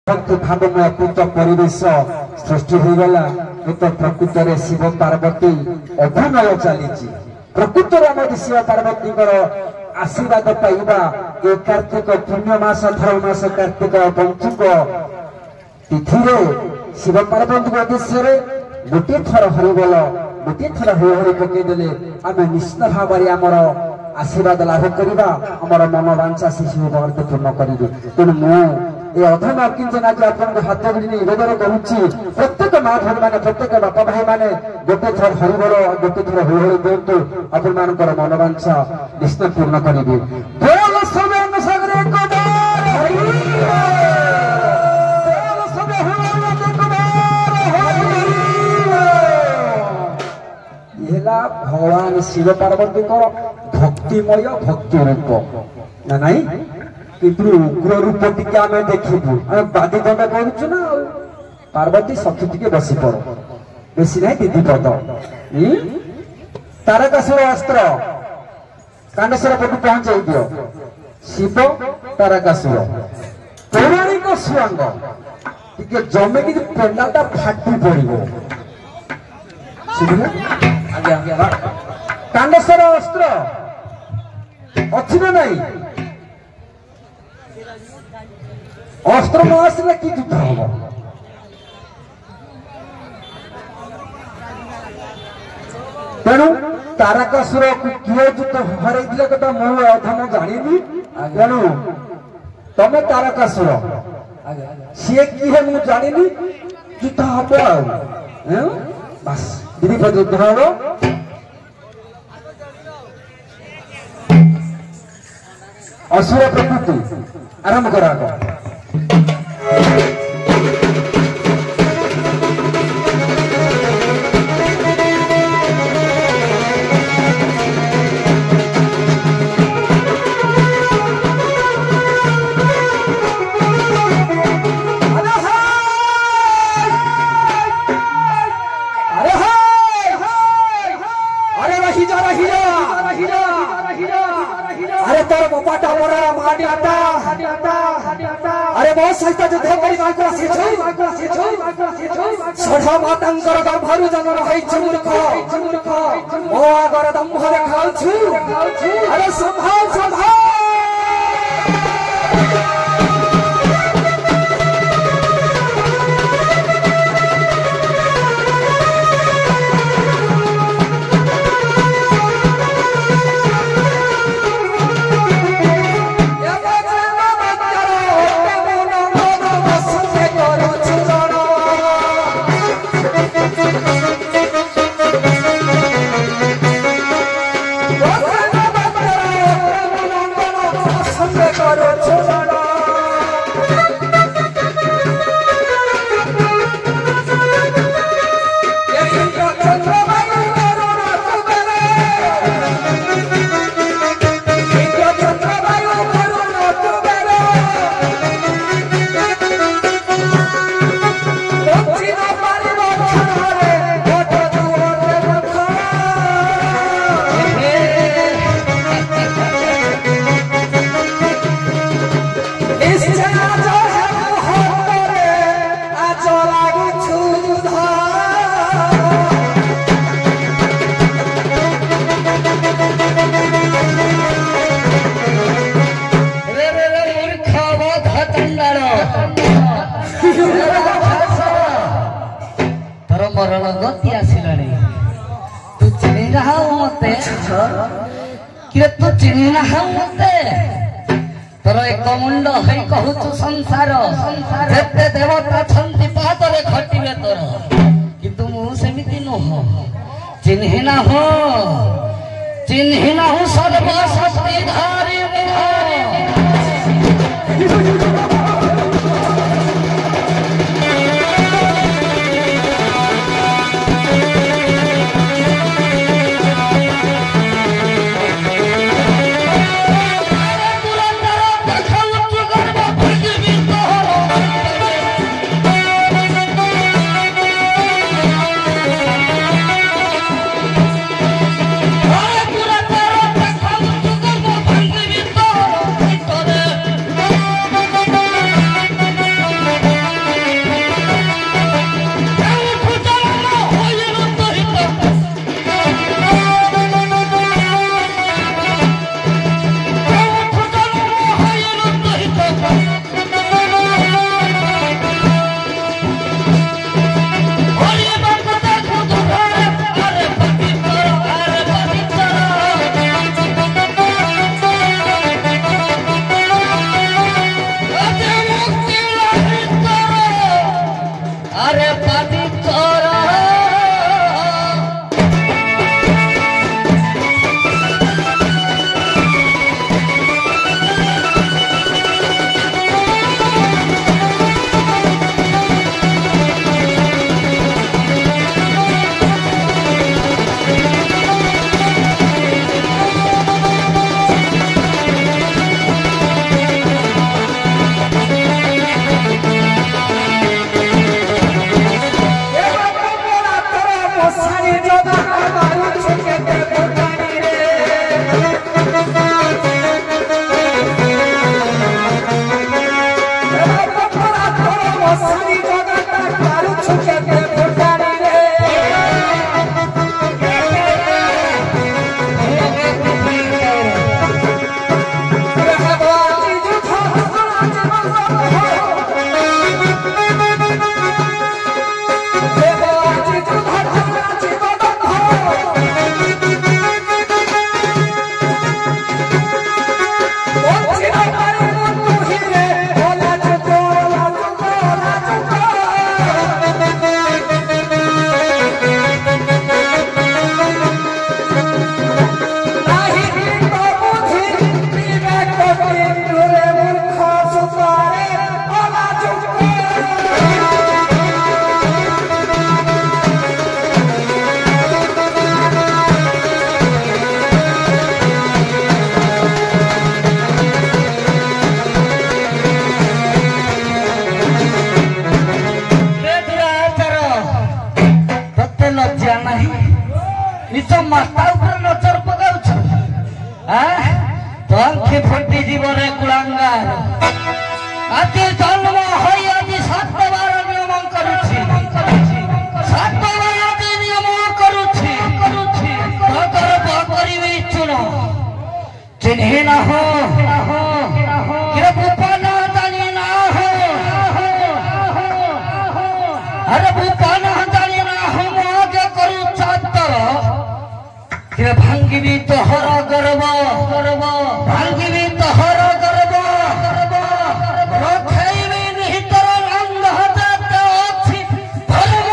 भक्ति भावमय पूत परिवेश सृष्टि हो गला तो प्रकृत में शिव पार्वती अभिनय चली प्रकृत में शिव पार्वती आशीर्वाद पाइबा ये कार्तिक पुण्यमास धर्ममास कार्तिक पंचुक तिथि शिव पार्वती उद्देश्य गोटे थर हरिबोल गोटे थर हरि पकईदे आम निश्चित भाव में आमर आशीर्वाद लाभ करवा आमर मनोवांछा से शिव भगवती पूर्ण करेंगे तेणु मुझे अधम किंचन आज आप हाथ जोड़ी निवेदन करुच्ची प्रत्येक माँ भर मैंने प्रत्येक बापा भाई मैंने गोटे थर हरिबोल गोटे थर हरि दिंतु आपण मान मनोवांछा निश्चित पूर्ण करेंगे। भगवान शिव पार्वती भक्तिमय भक्ति रूप ना नहीं किंतु उग्र रूप टी आम देखू बादी दंड करुचु ना पार्वती सखी टी बसी पड़ बेसी ना दीदी पद तारकासुर अस्त्र कांडेश्वर पटू पहुंचाई दियो शिव तारकासुर पौराणिक सुरंग टी जमे कि पेंडाटा फाटी पड़ो कांडेश्वर अस्त्र अच्छी ना नहीं अस्त्र न आसले कि युद्ध हम तेणु तारकासुर को किए युद्ध हर कथा मुझे अधम जानी तेणु तमें तारकासुर सी किए मुझे जानी युद्ध हम बस विधिपत युद्ध हम असुर प्रकृति आरंभ करा अरे बहुत सहित युद्ध षढ़ मातांकर गर्भरु जन्म रही मूर्ख मो आगर दम्भ देखाऊ अरे संभाल संभाल तोर एक मुंड है कहूँ संसार जेते देवता छंती पादरे घटिबे तोर किंतु मु सेमिति नुह चिन्हि ना हूँ सर्वशक्ति धारी सारी जगत कारू छुके के फुटानी रे फटी जीवन कुलांगा आदि जन्म होई आदि 7 बार नियम करूछि 7 बार आदि नियम करूछि तोर बकरिबे चुन चिन्हे ना हो के बुपाना जानी ना हो अरे बुपाना जानी ना हो आगे करू चातर के भांगिबी तोहर गर्व भांगिबी तोहर गर्व रखैबी निहितर अंध जात अछि धर्म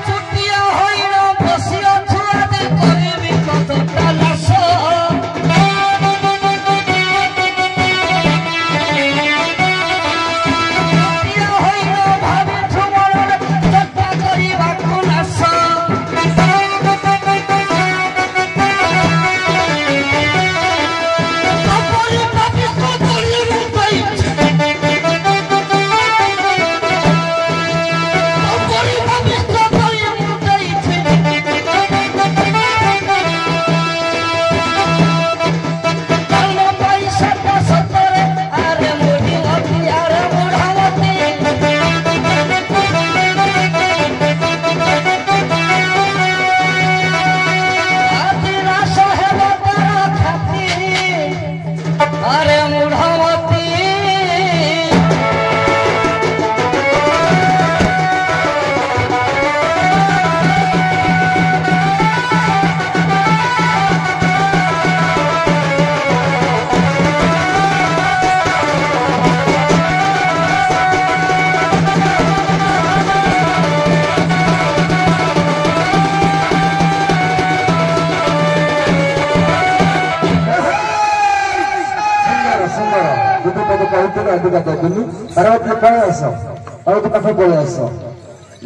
छुटिया होइना बसिया छुआ दे करिबी कतटा लाश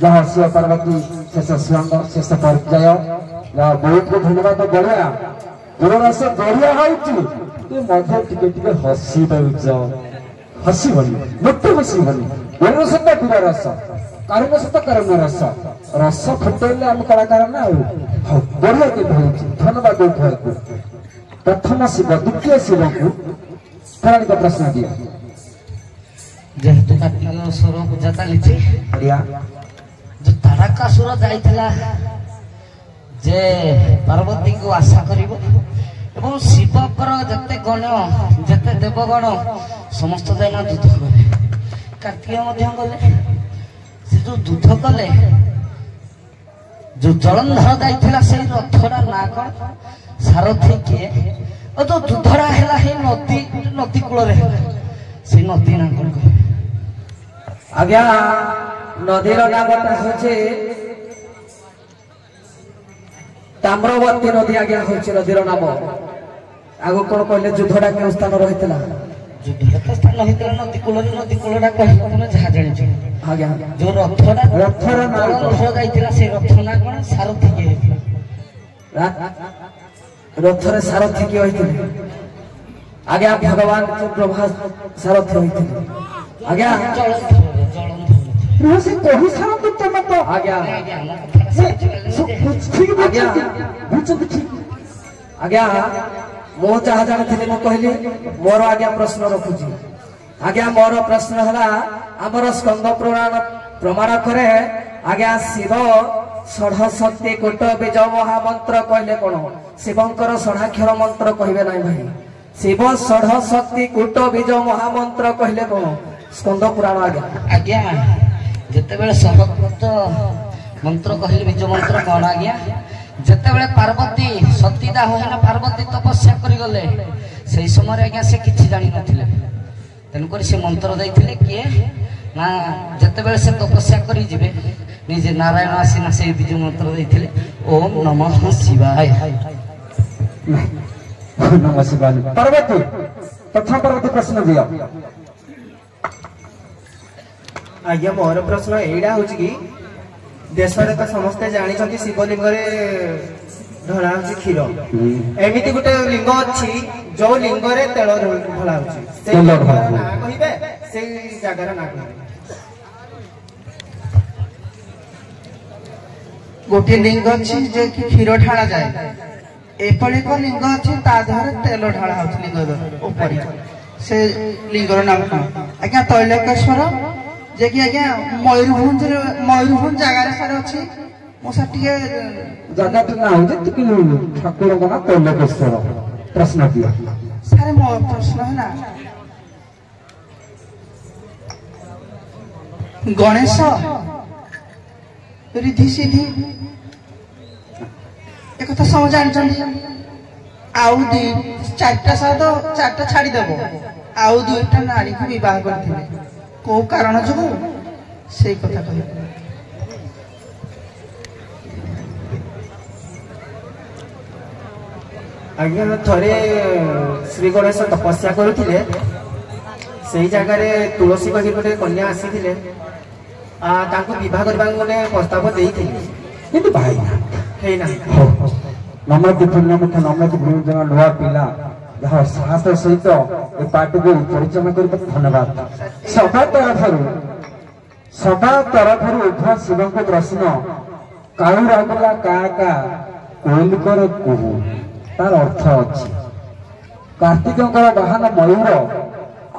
जहाँ शिव पार्वती शेष श्रृंग शेष पर्याय बहुत धन्यवाद बढ़िया दूरस बढ़िया हसी दौच हसबनी मोटे हसबनी दूर सत दूर रस कारण सत कारण रस रस फुटेले आम कलाकार ना बढ़िया के धन्यवाद देख प्रथम शिव द्वितीय शिव को पौराणिक प्रश्न दिया जेहेतु कार्तिकेश्वर पूजा चली जो तारकासुर जाइथिला जे पार्वती को आशा करिवो एवं शिवकर जते गण जते देवगण समस्त जाइना युद्ध कले कार्तिक मध्य गले से जो युद्ध कले जो जलंधर जाइथिला से रथरा ना कौन सारथी किए और जो युद्धरा हैला हे नदी नदी कूल रे से नदी ना कौन आज्ञा नदीर नामटा होचे ताम्रवती नदी आज्ञा होचे नदीर नाम आगो कोन कहले युद्धटा के स्थान रहितला युद्धटा के स्थान रहितला नदी कूलटा कहले तमे जहा जानि छ आज्ञा जो रथरा नाम हो जाइतिला से रथ ना कोन सारथी के रथरे सारथी के होइतिले आज्ञा भगवान चंद्रभास सारथी होइतिले आज्ञा ସେ କହି ସାରନ୍ତୁ ତମେ ତ ଆଜ୍ଞା ଆଜ୍ଞା ଆମ କଥାଟା ଠିକ ଆଜ୍ଞା। ବୁଝୁଛନ୍ତି ଠିକ ଆଜ୍ଞା ମୁଁ ଯାହା ଜାଣିଥିଲି ମୁଁ କହିଲି ମୋର ଆଜ୍ଞା ପ୍ରଶ୍ନ ରଖୁଛି ଆଜ୍ଞା ମୋର ପ୍ରଶ୍ନ ହେଲା ଆମର ସ୍କନ୍ଦ ପୁରାଣ ପ୍ରମାଣ କରେ ଆଜ୍ଞା ଶିବ ଷଢ଼ ଶକ୍ତି କୂଟ ବୀଜ ମହାମନ୍ତ୍ର କହିଲେ କଣ ଶିବଙ୍କର ଷଢ଼ାକ୍ଷର ମନ୍ତ୍ର କହିବେ ନାହିଁ ଭାଇ ଶିବ ଷଢ଼ ଶକ୍ତି କୂଟ ବୀଜ ମହାମନ୍ତ୍ର କହିଲେ କଣ ସ୍କନ୍ଦ ପୁରାଣ ଆଜ୍ଞା ଆଜ୍ଞା ଯେତେବେଳେ ସହକୃତ ମନ୍ତ୍ର କହିଲେ ବୀଜ ମନ୍ତ୍ର କଣ ଆଜ୍ଞା ଯେତେବେଳେ ପାର୍ବତୀ ସତୀଦାହ ହେଲା ପାର୍ବତୀ ତପସ୍ୟା କରିଗଲେ ସେଇ ସମୟରେ ଆଜ୍ଞା ସେ କିଛି ଜାଣିନଥିଲେ ତେଣୁକରି ସେ ମନ୍ତ୍ର ଦେଇଥିଲେ କିଏ ନା ଯେତେବେଳେ ସେ ତପସ୍ୟା କରି ଯିବେ ନିଜେ ନାରାୟଣ ଆସିନା ସେଇ ବୀଜ ମନ୍ତ୍ର ଦେଇଥିଲେ ଓମ୍ ନମଃ ଶିବାୟ ନମ ଶିବାୟ ପାର୍ବତୀ ପ୍ରଥମ ପାର୍ବତୀ ପ୍ରଶ୍ନ ଦିଅ ଆଜ୍ଞା ମୋର ପ୍ରଶ୍ନ ଏଇଟା ହଉଛି କି ଦେଶରେ ତ ସମସ୍ତେ ଜାଣିଛନ୍ତି ଶିବଲିଙ୍ଗରେ ଢଳା ହଉଛି କ୍ଷୀର ଏମିତି ଗୋଟେ ଲିଙ୍ଗ ଅଛି ଯୋଉ ଲିଙ୍ଗରେ ତେଳ ଢଳା ହଉଛି ସେଇ ତେଲ ଲିଙ୍ଗର ଢଳା ନାଁ କହିବେ ସେଇ ଜାଗାର ନାଁ କହିବେ ଗୋଟିଏ ଲିଙ୍ଗ ଅଛି ଯେ କି କ୍ଷୀର ଢାଳା ଯାଏ ଏପରି ଏକ ଲିଙ୍ଗ ଅଛି ତା ଦେହରେ ତେଲ ଢାଳା ହଉଛି ଲିଙ୍ଗ ଉପରେ ସେ ଲିଙ୍ଗର ନାମ କଣ ଆଜ୍ଞା ତୈଳକେଶ୍ୱର ଯେ କି ଆଜ୍ଞା ମୟୂରଭଞ୍ଜ ଜାଗାରେ ସାର୍ ଅଛି ମୁଁ ସାର୍ ଟିକେ ଜାଗାଟି ନା ହଉଛି ଟିକେ ଠାକୁରଙ୍କ ନାଁ ତୈଳକେଶ୍ୱର ପ୍ରଶ୍ନ ଦିଅ ସାର୍ ମୋ ପ୍ରଶ୍ନ ହେଲା ଗଣେଶ ରିଧି ସିଧି একথা সময় জানিছন্তি আউ দুই চারটা সাথে চারটা ছাড়িদেব আউ দুইটা নারীকে বিবাহ করতে কেউ কারণ যোগ সেই কথা কহ ଆଜ୍ଞା ଥରେ ଶ୍ରୀ ଗଣେଶ ତପସ୍ୟା କରୁଥିଲେ ସେଇ ଜାଗାରେ ତୁଳସୀ କହି ଗୋଟେ କନ୍ୟା ଆସିଥିଲେ ତାଙ୍କୁ ବିବାହ କରିବାକୁ ଗୋଟେ ପ୍ରସ୍ତାବ ଦେଇଥିଲେ କିନ୍ତୁ ଭାଇ ହେଇନାହିଁ ନମତି ପୂର୍ଣ୍ଣମୁଖ ନମତି ଗୁରୁଜନ ନୂଆ ପିଲା ଯାହା ସାହସ ସହିତ ଏ ପାଠକୁ ପରିଚାଳନା କରିବାକୁ ଧନ୍ୟବାଦ ସଭା ତରଫରୁ ଉଭୟ ଶିବଙ୍କ ପ୍ରଶ୍ନ କାଳୁ ରାଗୁଲା କା କା କୋଇଲିକର କୁହୁ ତାର ଅର୍ଥ ଅଛି କାର୍ତ୍ତିକଙ୍କର ବାହନ ମୟୂର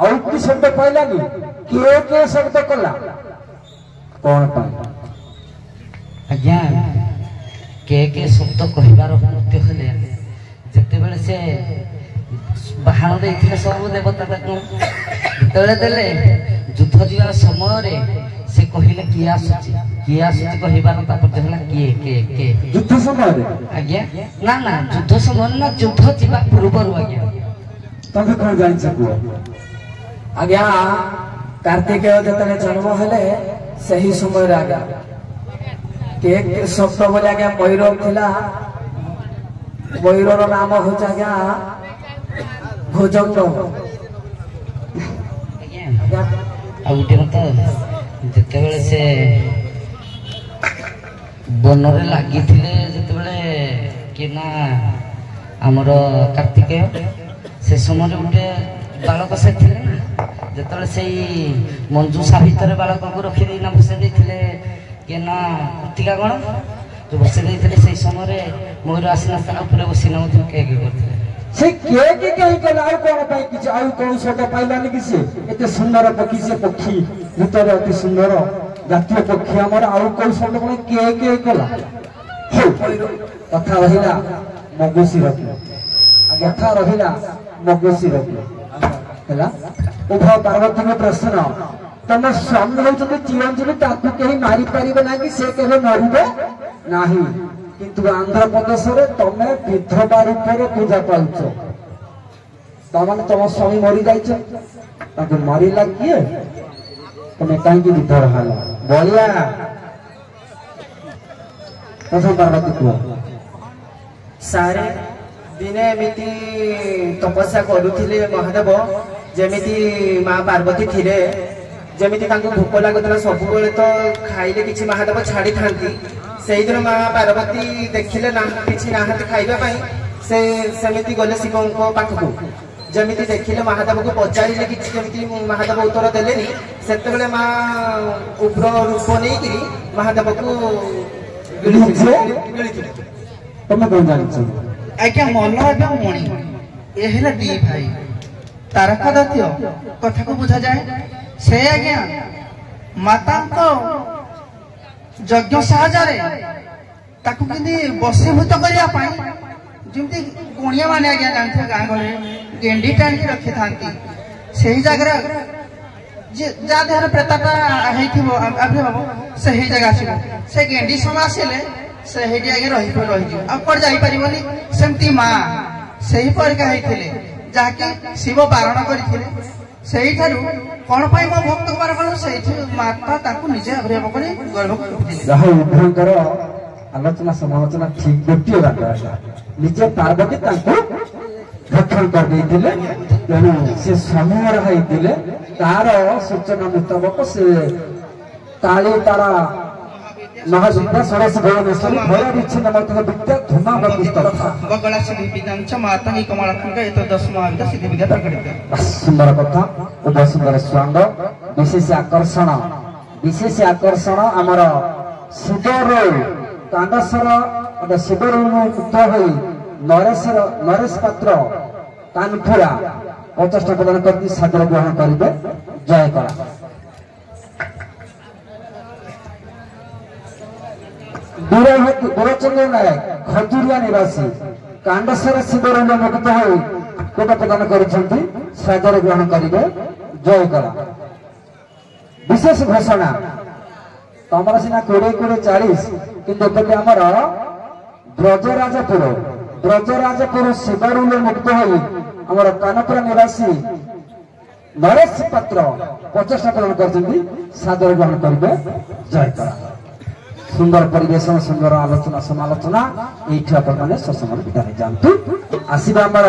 ଆଉ କି ଶବ୍ଦ ପାଇଲାନି କିଏ ଶବ୍ଦ କଲା କଣ ପାଇଁ ଆଜ୍ଞା କେ ଶବ୍ଦ କହିବାର ନୃତ୍ୟ ହେଲେ ଯେତେବେଳେ ସେ ବାହାନ ଦେଇଥିଲେ ସବୁ ଦେବତା ତାକୁ ଯେତେବେଳେ ଦେଲେ ଯୁଦ୍ଧ ଯିବାର ସମୟରେ ସେ କହିଲେ କିଏ ଆସୁଛି କହିବାର ତାପର୍ଯ୍ୟ ହେଲା କିଏ ଯୁଦ୍ଧ ସମୟରେ ଆଜ୍ଞା ନା ଯୁଦ୍ଧ ସମୟରେ ନା ଯୁଦ୍ଧ ଯିବା ପୂର୍ବରୁ ଆଜ୍ଞା ତମେ କଣ ଜାଣିଛ କୁହ ଆଜ୍ଞା କାର୍ତ୍ତିକେୟ ଯେତେବେଳେ ଜନ୍ମ ହେଲେ ସେହି ସମୟରେ ଆଜ୍ଞା କେ ଶବ୍ଦ ବୋଲି ଆଜ୍ଞା ମୟୂର ଥିଲା ମୟୂରର ନାମ ହଉଛି ଆଜ୍ଞା ଭୁଜଙ୍ଗ ଆଜ୍ଞା ଆଉ ଗୋଟେ କଥା ଯେତେବେଳେ ସେ ବନରେ ଲାଗିଥିଲେ ଯେତେବେଳେ କି ନା ଆମର କାର୍ତ୍ତିକେୟ ସେ ସମୟରେ ଗୋଟେ ବାଳକ ସେ ଥିଲେ ନା ଯେତେବେଳେ ସେଇ ମଞ୍ଜୁଷା ଭିତରେ ବାଳକଙ୍କୁ ରଖିଦେଇନା ବସେଇ ଦେଇଥିଲେ କି ନା କୃତିକା ଗଣ ଯୋଉ ବସେଇ ଦେଇଥିଲେ ସେଇ ସମୟରେ ମୟୂର ଆସିନା ତା ଉପରେ ବସିନା ମଧ୍ୟ କେ କରିଥିଲେ ସେ କିଏ କଲା ଆଉ କଣ ପାଇଁ କିଛି ଆଉ କଣ ଶବ୍ଦ ପାଇଲାନି କି ସେ ଏତେ ସୁନ୍ଦର ପକ୍ଷୀ ସେ ପକ୍ଷୀ ଭିତରେ ଅତି ସୁନ୍ଦର ଜାତୀୟ ପକ୍ଷୀ ଆମର ଆଉ କୋଉ ଶବ୍ଦ କଣ କିଏ କଲା କଥା ରହିଲା ମଗୁଶିର କଥା ରହିଲା ମଗୁଶିର ହେଲା ଉଭୟ ପାର୍ବତୀଙ୍କ ପ୍ରଶ୍ନ ତମ ସ୍ୱାମୀ ହଉଛନ୍ତି ଚିରଞ୍ଜୀବୀ ତାକୁ କେହି ମାରିପାରିବେ ନାହିଁ କି ସେ କେବେ ମରିବେ ନାହିଁ କିନ୍ତୁ ଆନ୍ଧ୍ରପ୍ରଦେଶରେ ତମେ ବିଧବା ରୂପରେ ପୂଜା ପାଉଛ ତାମାନେ ତମ ସ୍ୱାମୀ ମରି ଯାଇଛ ତାକୁ ମରିଲା କିଏ ତମେ କାହିଁକି ବିଧବା ହେଲ ବଳିଆ ପ୍ରଥମ ପାର୍ବତୀ କୁହ ସାରେ ଦିନେ ଏମିତି ତପସ୍ୟା କରୁଥିଲେ ମହାଦେବ ଯେମିତି ମା ପାର୍ବତୀ ଥିଲେ ଯେମିତି ତାଙ୍କୁ ଭୋକ ଲାଗୁଥିଲା ସବୁବେଳେ ତ ଖାଇଲେ କିଛି ମହାଦେବ ଛାଡ଼ିଥାନ୍ତି ସେଇଦିନ ମା ପାର୍ବତୀ ଦେଖିଲେ କିଛି ନାହାନ୍ତି ଖାଇବା ପାଇଁ ସେ ସେମିତି ଗଲେ ଶିବଙ୍କ ପାଖକୁ ଯେମିତି ଦେଖିଲେ ମହାଦେବକୁ ପଚାରିଲେ କିଛି ଯେମିତି ମହାଦେବ ଉତ୍ତର ଦେଲେନି ସେତେବେଳେ ମା ଉଗ୍ର ରୂପ ନେଇକିରି ମହାଦେବକୁ ଗିଳିଥିଲେ। ତମେ କଣ ଜାଣିଛ? ଆଜ୍ଞା ମଲ ଏବଂ ମଣି ଏ ହେଲେ ଦି ଭାଇ ତାରକାଦିତ୍ୟ କଥାକୁ ବୁଝାଯାଏ। ସେ ଆଜ୍ଞା ମାତାଙ୍କ ଯଜ୍ଞ ସାହାଯ୍ୟରେ ତାକୁ କେମିତି ବଶୀଭୂତ କରିବା ପାଇଁ ଯେମିତି ଗୁଣିଆ ମାନେ ଆଜ୍ଞା ଜାଣିଥିବେ ଗାଁ ଗହଳି ଗେଣ୍ଡି ଟାଣିକି ରଖିଥାନ୍ତି ସେହି ଜାଗାରେ ଯାହା ଦେହରେ ପ୍ରେତଟା ହେଇଥିବ ଆବିର୍ଭାବ ସେହି ଜାଗା ଆସିବ। ସେ ଗେଣ୍ଡି ସମୟ ଆସିଲେ ସେ ହେଇଠି ଆଜ୍ଞା ରହିଯିବ ଆଉ କୁଆଡେ ଯାଇପାରିବନି। ସେମିତି ମା ସେହି ପରିକା ହେଇଥିଲେ ଯାହାକି ଶିବ ବାରଣ କରିଥିଲେ। ସେଇଠାରୁ କଣ ପାଇଁ ମୋ ଭକ୍ତ ବାରଣ କଲୁ ସେଇଠି ମାତା ତାଙ୍କୁ ନିଜେ ଆବିର୍ଭାବ କରି ଗର୍ଭକୁ ରଖିଥିଲେ। ଯାହା ଉଭୟଙ୍କର ଆଲୋଚନା ସମାଲୋଚନା ଠିକ ଗୋଟିଏ ବାଟ ହେଲା। ନିଜେ ପାର୍ବତୀ ତାଙ୍କୁ ରକ୍ଷଣ କରିଦେଇଥିଲେ ତେଣୁ ସେ ସମୟର ହେଇଥିଲେ ତାର ସୂଚନା ମୁତାବକ ସେ କାଳୀ ତାର ମହାବିଦ୍ୟା ଷୋଡ଼ଶ ଭୁବନେଶ୍ୱରୀ ଭୟ ବିଚ୍ଛିନ୍ନ ମତରେ ବିଦ୍ୟା ଧୂମା ବଗଳା ସିଦ୍ଧି ବିଦ୍ୟାଞ୍ଚ ମାତାଙ୍ଗୀ କମଳାଖଣ୍ଡ ଏତ ଦଶ ମହାବିଦ୍ୟା ସିଦ୍ଧି ବିଦ୍ୟା ପ୍ରକଟିତ। ସୁନ୍ଦର କଥା ଉଭୟ ସୁନ୍ଦର ସ୍ୱାଙ୍ଗ ବିଶେଷ ଆକର୍ଷଣ ଆମର ଶିବର କାଣ୍ଡସର ଶିବରୁ ମୁକ୍ତ ହୋଇ ନରେଶ ପାତ୍ର କାନପୁରା 50 ଟଙ୍କା ପ୍ରଦାନ କରି ସାଦର ଗ୍ରହଣ କରିବେ। ଜୟ କଳା। ଦୂରଚନ୍ଦ୍ର ନାୟକ ଖଜୁରିଆ ନିବାସୀ କାଣ୍ଡସର ଶିବରୁ ମୁକ୍ତ ହୋଇ କୋଟ ପ୍ରଦାନ କରିଛନ୍ତି ସାଦର ଗ୍ରହଣ କରିବେ। ଜୟ କଳା। ବିଶେଷ ଘୋଷଣା ତମର ସିନା 20-40 କିନ୍ତୁ ଏପଟେ ଆମର ବ୍ରଜରାଜପୁର ଶିବରୁଲ ମୁକ୍ତ ହୋଇ ଆମର କାନପୁରା ନିବାସୀ ନରେଶ ପାତ୍ର 50 ଟଙ୍କା ପ୍ରଦାନ କରିଛନ୍ତି ସାଦର ଗ୍ରହଣ କରିବେ। ଜୟ କଳା। ସୁନ୍ଦର ପରିବେଷଣ ସୁନ୍ଦର ଆଲୋଚନା ସମାଲୋଚନା ଏଇଠି ଆପଣମାନେ ସତ୍ସଙ୍ଗରେ ବିଦାୟ ଯାଆନ୍ତୁ। ଆସିବା ଆମର